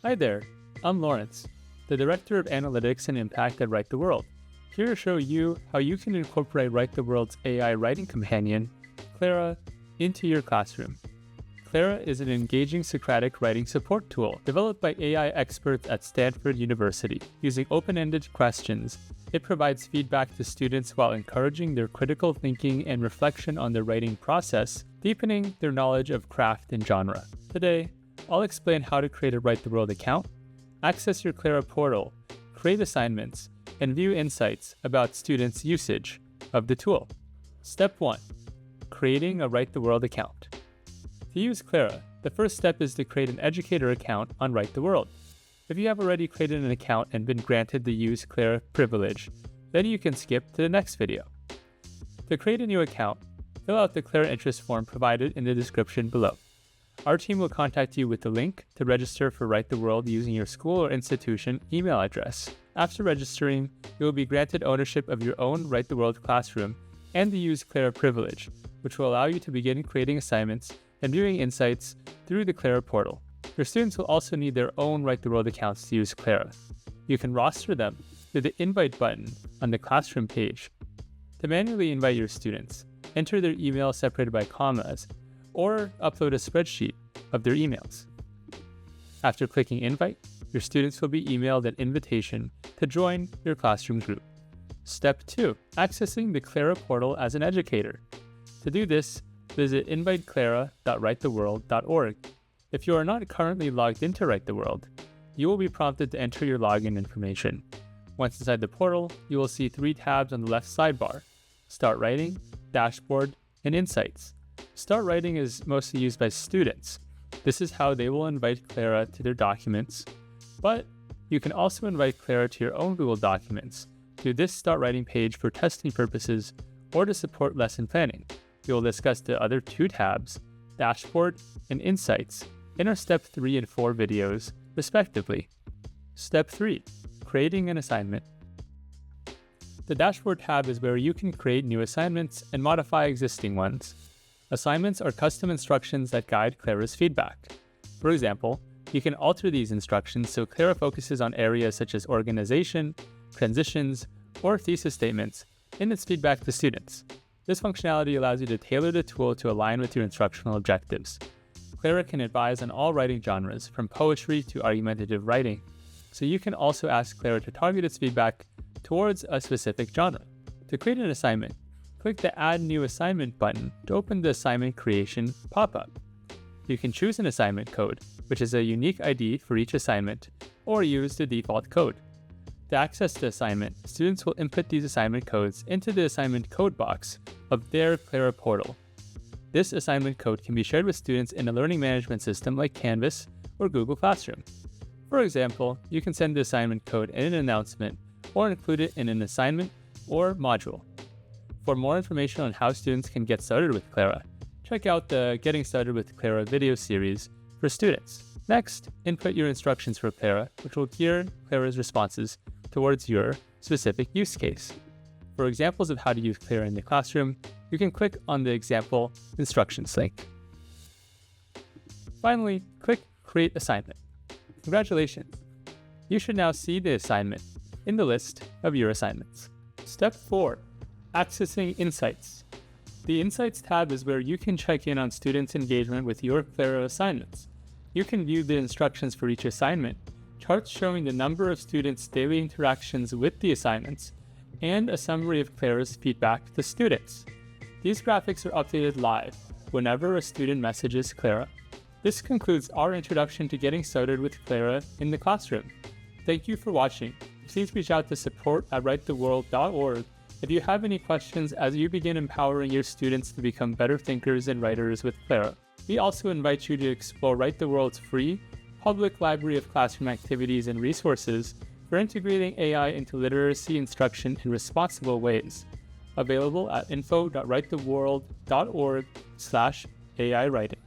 Hi there, I'm Lawrence, the Director of Analytics and Impact at Write the World, here to show you how you can incorporate Write the World's AI writing companion, Clara, into your classroom. Clara is an engaging Socratic writing support tool developed by AI experts at Stanford University. Using open-ended questions, it provides feedback to students while encouraging their critical thinking and reflection on their writing process, deepening their knowledge of craft and genre. Today, I'll explain how to create a Write the World account, access your Clara portal, create assignments, and view insights about students' usage of the tool. Step 1. Creating a Write the World account. To use Clara, the first step is to create an educator account on Write the World. If you have already created an account and been granted the Use Clara privilege, then you can skip to the next video. To create a new account, fill out the Clara interest form provided in the description below. Our team will contact you with the link to register for Write the World using your school or institution email address. After registering, you will be granted ownership of your own Write the World classroom and the Use Clara privilege, which will allow you to begin creating assignments and viewing insights through the Clara portal. Your students will also need their own Write the World accounts to use Clara. You can roster them through the Invite button on the classroom page. To manually invite your students, enter their email separated by commas, or upload a spreadsheet of their emails. After clicking Invite, your students will be emailed an invitation to join your classroom group. Step 2. Accessing the Clara portal as an educator. To do this, visit inviteclara.writetheworld.org. If you are not currently logged into Write the World, you will be prompted to enter your login information. Once inside the portal, you will see 3 tabs on the left sidebar: Start Writing, Dashboard, and Insights. Start Writing is mostly used by students. This is how they will invite Clara to their documents, but you can also invite Clara to your own Google Documents through this Start Writing page for testing purposes or to support lesson planning. We will discuss the other 2 tabs, Dashboard and Insights, in our Step 3 and 4 videos, respectively. Step 3. Creating an assignment. The Dashboard tab is where you can create new assignments and modify existing ones. Assignments are custom instructions that guide Clara's feedback. For example, you can alter these instructions so Clara focuses on areas such as organization, transitions, or thesis statements in its feedback to students. This functionality allows you to tailor the tool to align with your instructional objectives. Clara can advise on all writing genres, from poetry to argumentative writing, so you can also ask Clara to target its feedback towards a specific genre. To create an assignment, click the Add New Assignment button to open the Assignment Creation pop-up. You can choose an assignment code, which is a unique ID for each assignment, or use the default code. To access the assignment, students will input these assignment codes into the assignment code box of their Clara portal. This assignment code can be shared with students in a learning management system like Canvas or Google Classroom. For example, you can send the assignment code in an announcement or include it in an assignment or module. For more information on how students can get started with Clara, check out the Getting Started with Clara video series for students. Next, input your instructions for Clara, which will gear Clara's responses towards your specific use case. For examples of how to use Clara in the classroom, you can click on the example instructions link. Finally, click Create Assignment. Congratulations! You should now see the assignment in the list of your assignments. Step 4. Accessing Insights. The Insights tab is where you can check in on students' engagement with your Clara assignments. You can view the instructions for each assignment, charts showing the number of students' daily interactions with the assignments, and a summary of Clara's feedback to students. These graphics are updated live whenever a student messages Clara. This concludes our introduction to getting started with Clara in the classroom. Thank you for watching. Please reach out to support@writetheworld.org if you have any questions as you begin empowering your students to become better thinkers and writers with Clara. We also invite you to explore Write the World's free, public library of classroom activities and resources for integrating AI into literacy instruction in responsible ways. Available at info.writetheworld.org/AI writing.